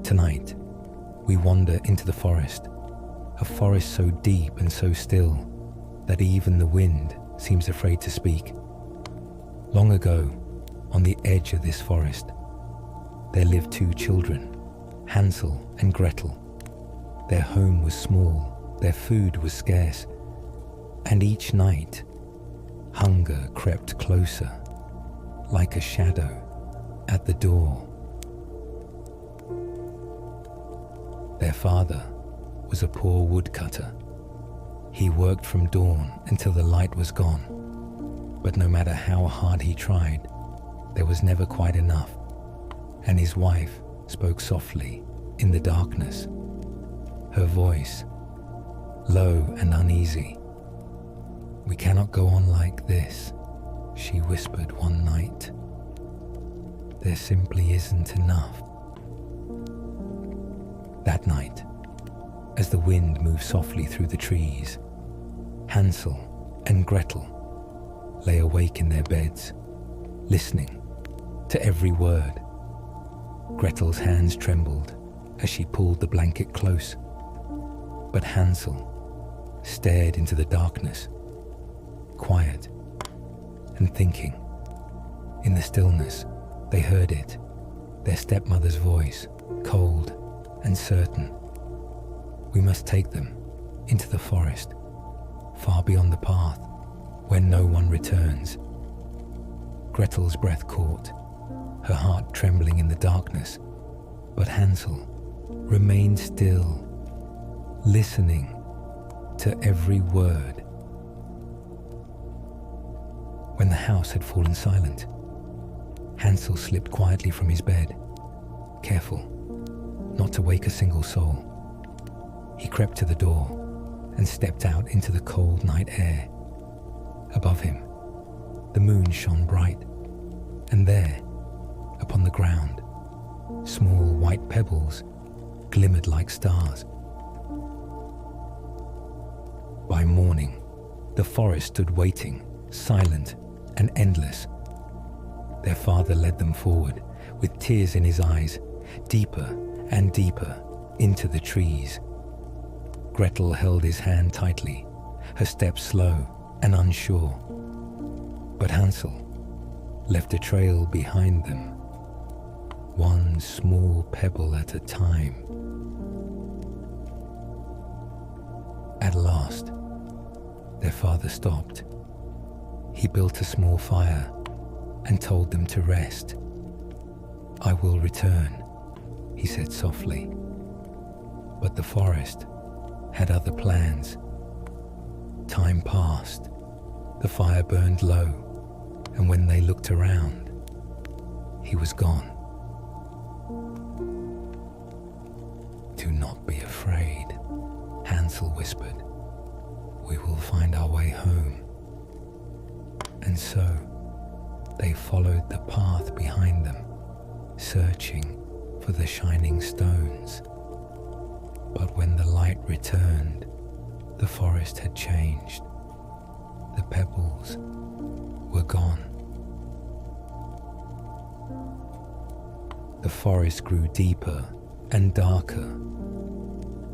Tonight, we wander into the forest, a forest so deep and so still that even the wind seems afraid to speak. Long ago, on the edge of this forest, there lived two children, Hansel and Gretel. Their home was small, their food was scarce, and each night, hunger crept closer, like a shadow at the door. Their father was a poor woodcutter. He worked from dawn until the light was gone, but no matter how hard he tried, there was never quite enough, and his wife spoke softly in the darkness, her voice low and uneasy. "We cannot go on like this," she whispered one night. "There simply isn't enough." That night, as the wind moved softly through the trees, Hansel and Gretel lay awake in their beds, listening to every word. Gretel's hands trembled as she pulled the blanket close, but Hansel stared into the darkness, quiet and thinking. In the stillness, they heard it, their stepmother's voice, cold and certain. "We must take them into the forest, far beyond the path, where no one returns." Gretel's breath caught, her heart trembling in the darkness, but Hansel remained still, listening to every word. When the house had fallen silent, Hansel slipped quietly from his bed, careful not to wake a single soul. He crept to the door and stepped out into the cold night air. Above him, the moon shone bright, and there, upon the ground, small white pebbles glimmered like stars. By morning, the forest stood waiting, silent and endless. Their father led them forward, with tears in his eyes, deeper and deeper into the trees. Gretel held his hand tightly, her steps slow and unsure. But Hansel left a trail behind them, one small pebble at a time. At last, their father stopped. He built a small fire and told them to rest. "I will return," he said softly. But the forest had other plans. Time passed, the fire burned low, and when they looked around, he was gone. "Do not be afraid," Hansel whispered. "We will find our way home." And so they followed the path behind them, searching for the shining stones. But when the light returned, the forest had changed. The pebbles were gone. The forest grew deeper and darker,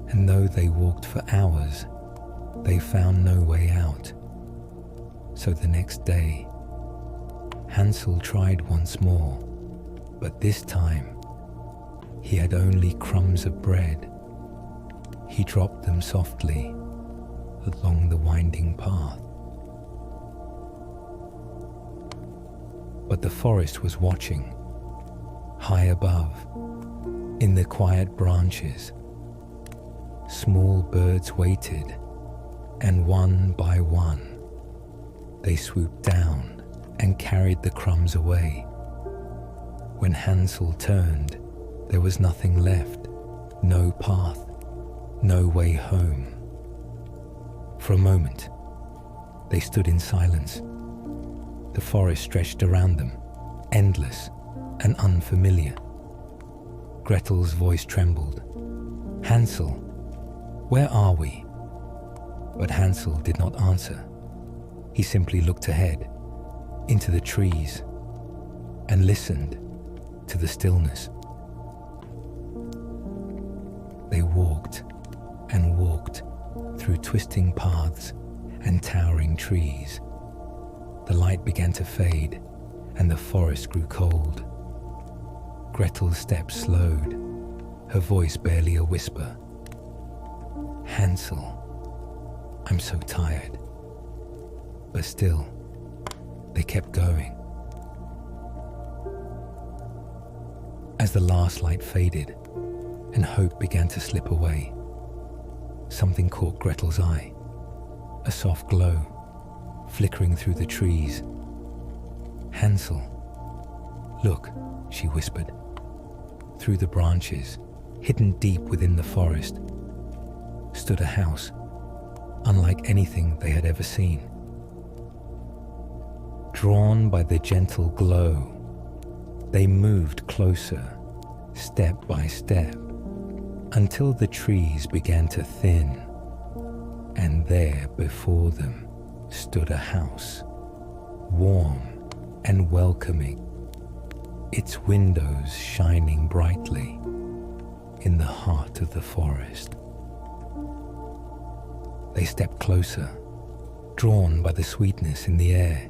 and though they walked for hours, they found no way out. So the next day, Hansel tried once more, but this time he had only crumbs of bread. He dropped them softly along the winding path. But the forest was watching. High above, in the quiet branches, small birds waited, and one by one, they swooped down and carried the crumbs away. When Hansel turned, there was nothing left, no path, no way home. For a moment, they stood in silence. The forest stretched around them, endless and unfamiliar. Gretel's voice trembled. "Hansel, where are we?" But Hansel did not answer. He simply looked ahead, into the trees, and listened to the stillness. They walked and walked through twisting paths and towering trees. The light began to fade and the forest grew cold. Gretel's steps slowed, her voice barely a whisper. Hansel, I'm so tired. But still, they kept going. As the last light faded and hope began to slip away, something caught Gretel's eye, a soft glow flickering through the trees. Hansel, look, she whispered. Through the branches, hidden deep within the forest, stood a house unlike anything they had ever seen. Drawn by the gentle glow, they moved closer, step by step, until the trees began to thin, and there before them stood a house, warm and welcoming, its windows shining brightly in the heart of the forest. They stepped closer, drawn by the sweetness in the air.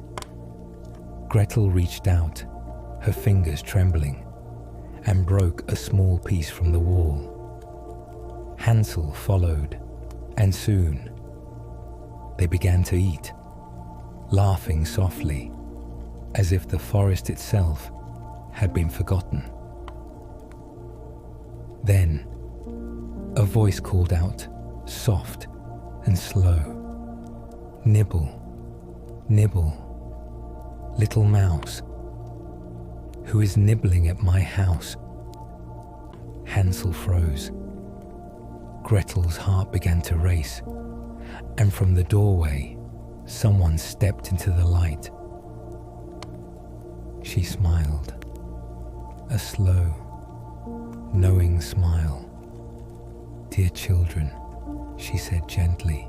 Gretel reached out, her fingers trembling, and broke a small piece from the wall. Hansel followed, and soon they began to eat, laughing softly, as if the forest itself had been forgotten. Then a voice called out, soft and slow, "Nibble, nibble, little mouse. Who is nibbling at my house?" Hansel froze. Gretel's heart began to race, and from the doorway, someone stepped into the light. She smiled, a slow, knowing smile. "Dear children," she said gently,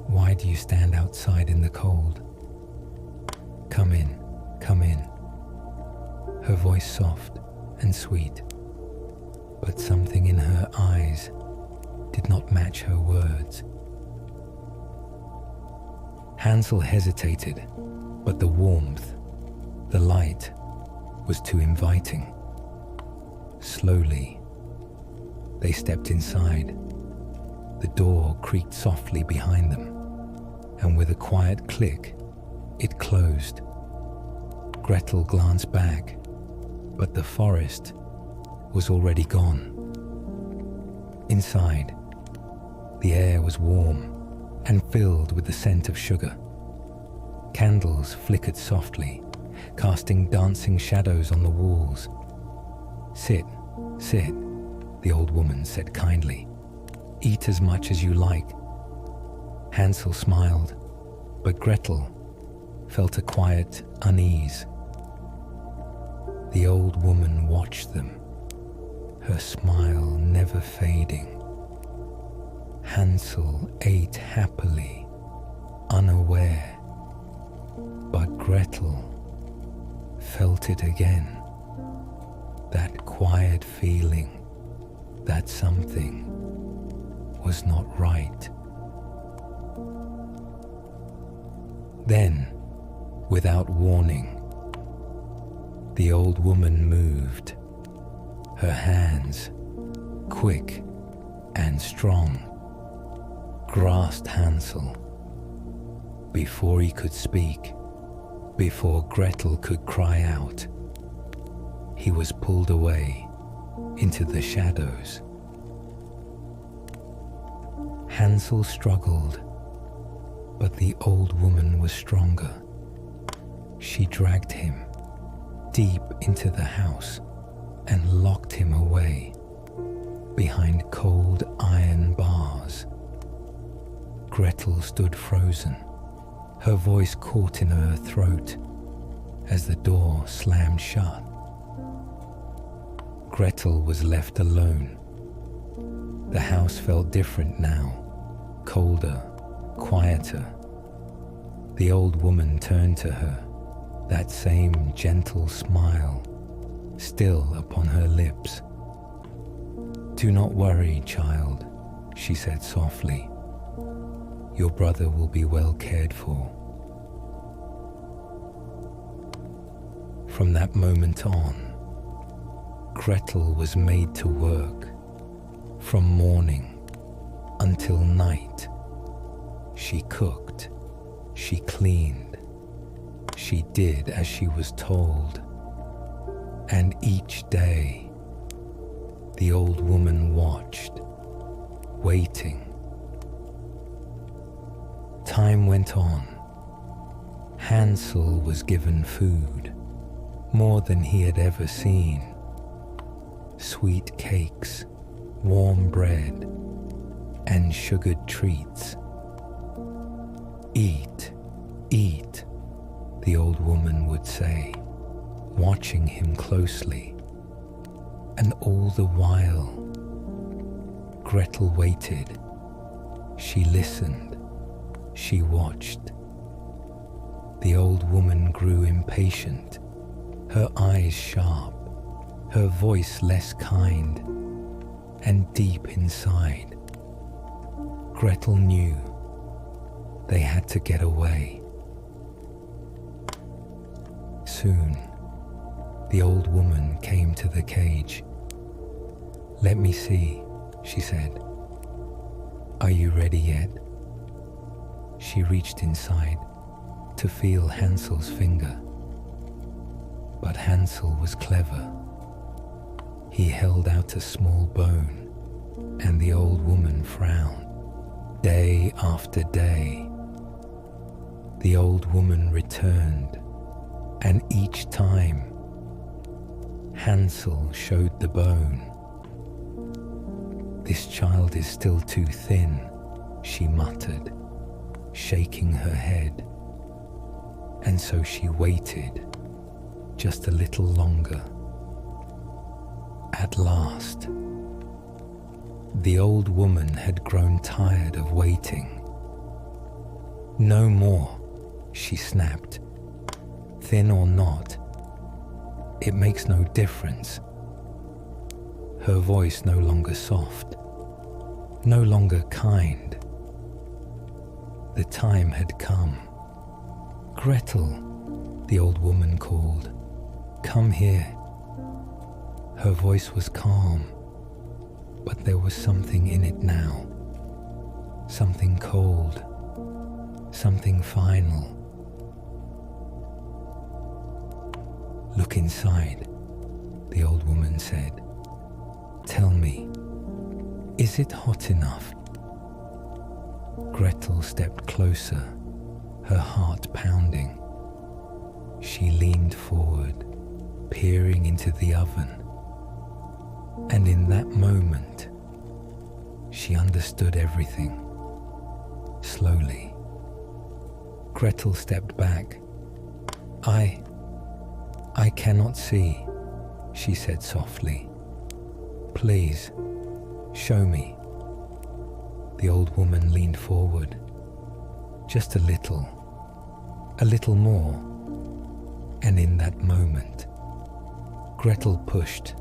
"why do you stand outside in the cold? Come in, come in." Her voice soft and sweet, but something in her eyes did not match her words. Hansel hesitated, but the warmth, the light, was too inviting. Slowly, they stepped inside. The door creaked softly behind them, and with a quiet click, it closed. Gretel glanced back, but the forest was already gone. Inside, the air was warm and filled with the scent of sugar. Candles flickered softly, casting dancing shadows on the walls. "Sit, sit," the old woman said kindly. "Eat as much as you like." Hansel smiled, but Gretel felt a quiet unease. The old woman watched them, her smile never fading. Hansel ate happily, unaware, but Gretel felt it again, that quiet feeling that something was not right. Then, without warning, the old woman moved, her hands, quick and strong, grasped Hansel. Before he could speak, before Gretel could cry out, he was pulled away into the shadows. Hansel struggled, but the old woman was stronger. She dragged him deep into the house and locked him away behind cold iron bars. Gretel stood frozen, her voice caught in her throat as the door slammed shut. Gretel was left alone. The house felt different now, colder, quieter. The old woman turned to her, that same gentle smile still upon her lips. "Do not worry, child," she said softly. "Your brother will be well cared for." From that moment on, Gretel was made to work from morning until night. She cooked, she cleaned, she did as she was told. And each day, the old woman watched, waiting. Time went on. Hansel was given food, more than he had ever seen. Sweet cakes, warm bread, and sugared treats. "Eat, eat," the old woman would say, watching him closely. And all the while, Gretel waited. She listened. She watched. The old woman grew impatient, her eyes sharp, her voice less kind, and deep inside, Gretel knew they had to get away. Soon, the old woman came to the cage. "Let me see," she said. "Are you ready yet?" She reached inside to feel Hansel's finger. But Hansel was clever. He held out a small bone, and the old woman frowned. Day after day, the old woman returned, and each time, Hansel showed the bone. "This child is still too thin," she muttered, shaking her head. And so she waited just a little longer. At last, the old woman had grown tired of waiting. "No more," she snapped. "Thin or not, it makes no difference." Her voice no longer soft, no longer kind. The time had come. "Gretel," the old woman called, "come here." Her voice was calm, but there was something in it now. Something cold, something final. "Look inside," the old woman said. "Tell me, is it hot enough?" Gretel stepped closer, her heart pounding. She leaned forward, peering into the oven. And in that moment, she understood everything. Slowly, Gretel stepped back. I cannot see," she said softly. "Please, show me." The old woman leaned forward. Just a little more. And in that moment, Gretel pushed.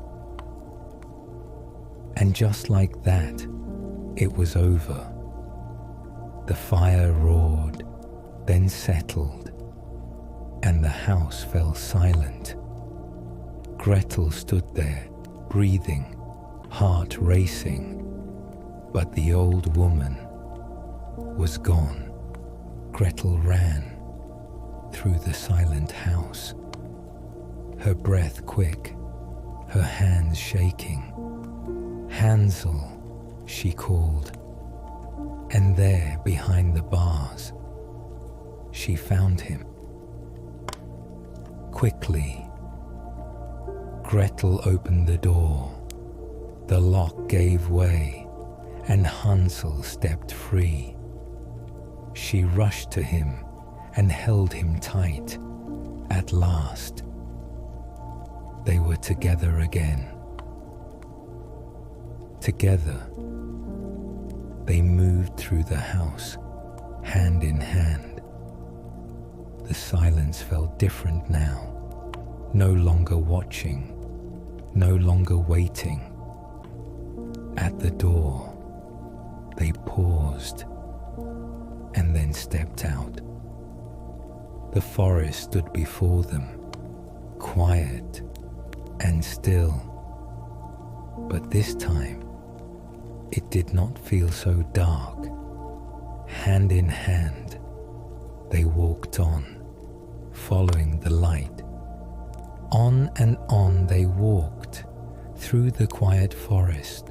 And just like that, it was over. The fire roared, then settled, and the house fell silent. Gretel stood there, breathing, heart racing, but the old woman was gone. Gretel ran through the silent house, her breath quick, her hands shaking. "Hansel," she called, and there behind the bars, she found him. Quickly, Gretel opened the door. The lock gave way, and Hansel stepped free. She rushed to him and held him tight. At last, they were together again. Together, they moved through the house, hand in hand. The silence felt different now, no longer watching, no longer waiting. At the door, they paused and then stepped out. The forest stood before them, quiet and still. But this time, it did not feel so dark. Hand in hand, they walked on, following the light. On and on they walked, through the quiet forest.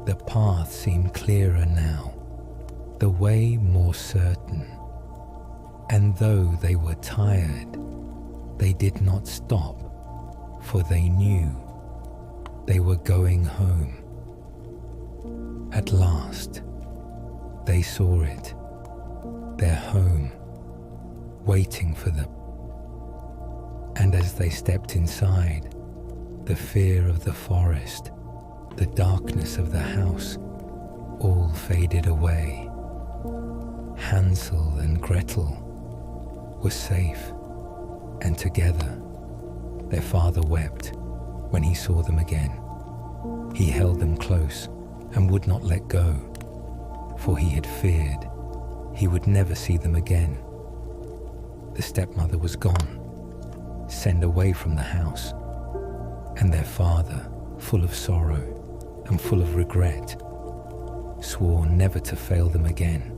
The path seemed clearer now, the way more certain. And though they were tired, they did not stop, for they knew they were going home. At last, they saw it, their home, waiting for them. And as they stepped inside, the fear of the forest, the darkness of the house, all faded away. Hansel and Gretel were safe and together. Their father wept when he saw them again. He held them close and would not let go, for he had feared he would never see them again. The stepmother was gone, sent away from the house, and their father, full of sorrow and full of regret, swore never to fail them again.